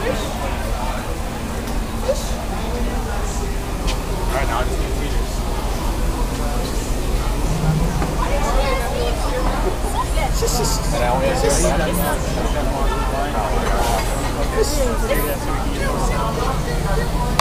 Alright, now I just need feeders. And I only have 0 seconds.